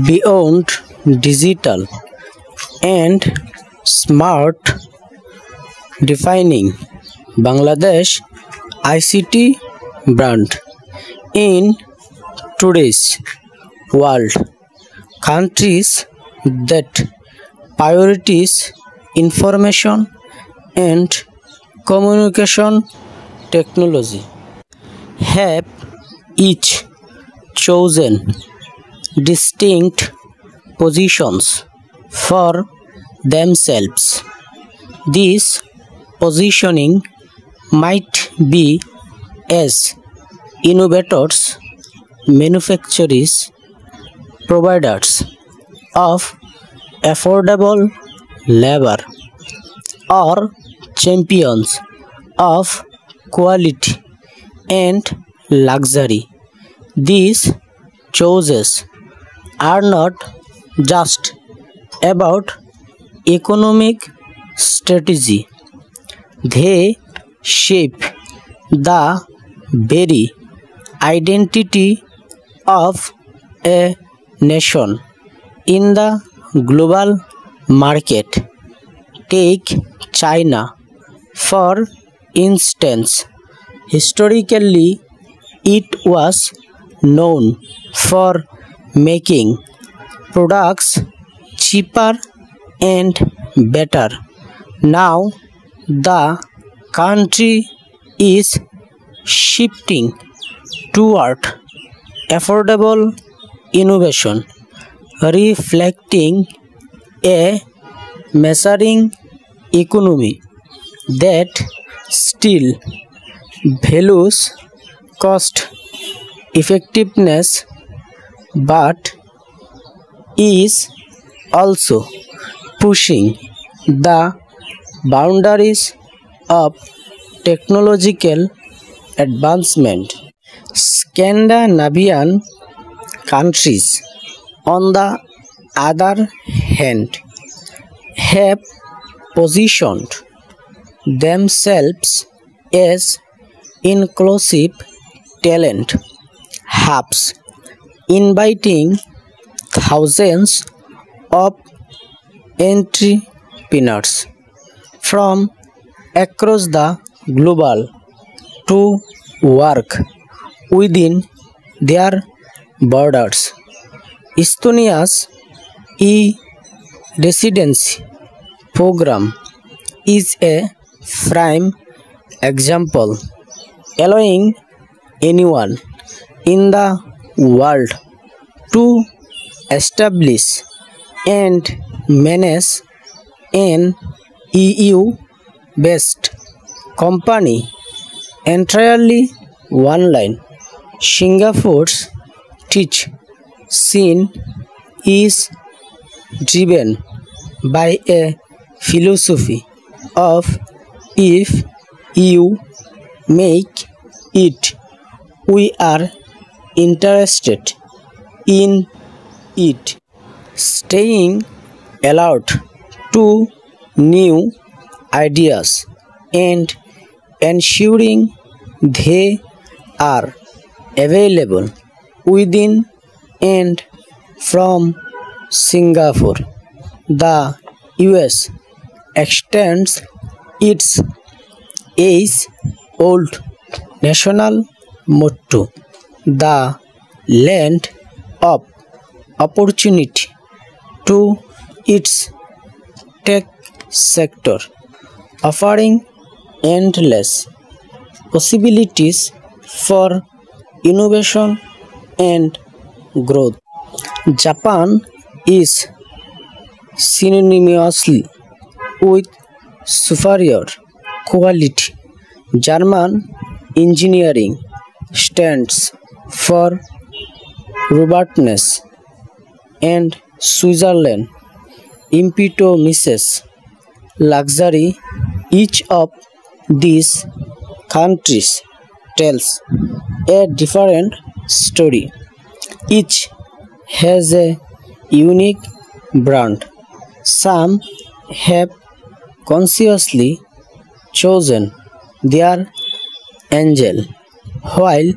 Beyond digital and smart, defining Bangladesh ICT brand in today's world. Countries that prioritize information and communication technology have each chosen distinct positions for themselves. This positioning might be as innovators, manufacturers, providers of affordable labor, or champions of quality and luxury. These choices are not just about economic strategy, they shape the very identity of a nation in the global market. Take China, for instance. Historically, it was known for making products cheaper and better. Now, the country is shifting toward affordable innovation, reflecting a maturing economy that still values cost effectiveness but is also pushing the boundaries of technological advancement. Scandinavian countries, on the other hand, have positioned themselves as inclusive talent hubs, inviting thousands of entrepreneurs from across the globe to work within their borders. Estonia's e-residency program is a prime example, allowing anyone in the world to establish and manage an EU-based company entirely online. Singapore's tech scene is driven by a philosophy of if you make it, we are interested in it. Staying alert to new ideas and ensuring they are available within and from Singapore. The US extends its age-old national motto, the land of opportunity, to its tech sector, offering endless possibilities for innovation and growth. Japan is synonymously with superior quality. German engineering stands for robustness, and Switzerland epitomises luxury. Each of these countries tells a different story. Each has a unique brand. Some have consciously chosen their angel, while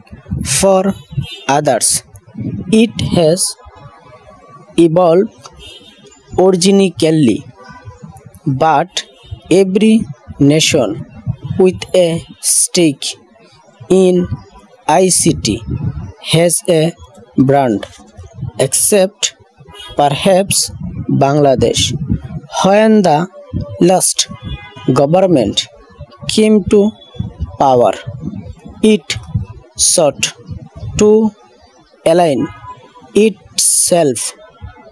for others it has evolved organically. But every nation with a stake in ICT has a brand, except perhaps Bangladesh. When the last government came to power, it sought to align itself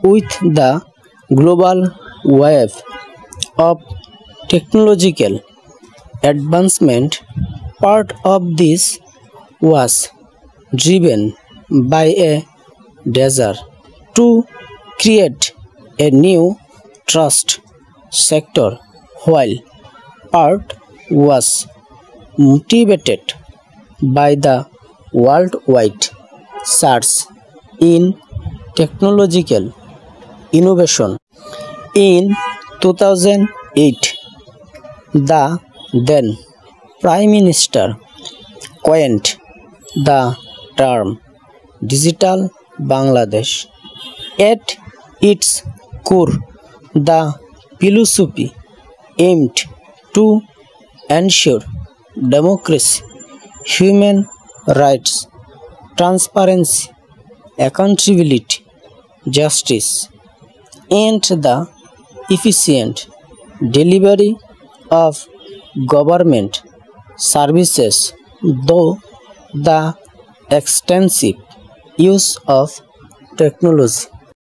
with the global wave of technological advancement. Part of this was driven by a desire to create a new trust sector, while part was motivated by the worldwide surge in technological innovation. In 2008, the then Prime Minister coined the term Digital Bangladesh. At its core, the philosophy aimed to ensure democracy, human rights, transparency, accountability, justice, and the efficient delivery of government services, though the extensive use of technology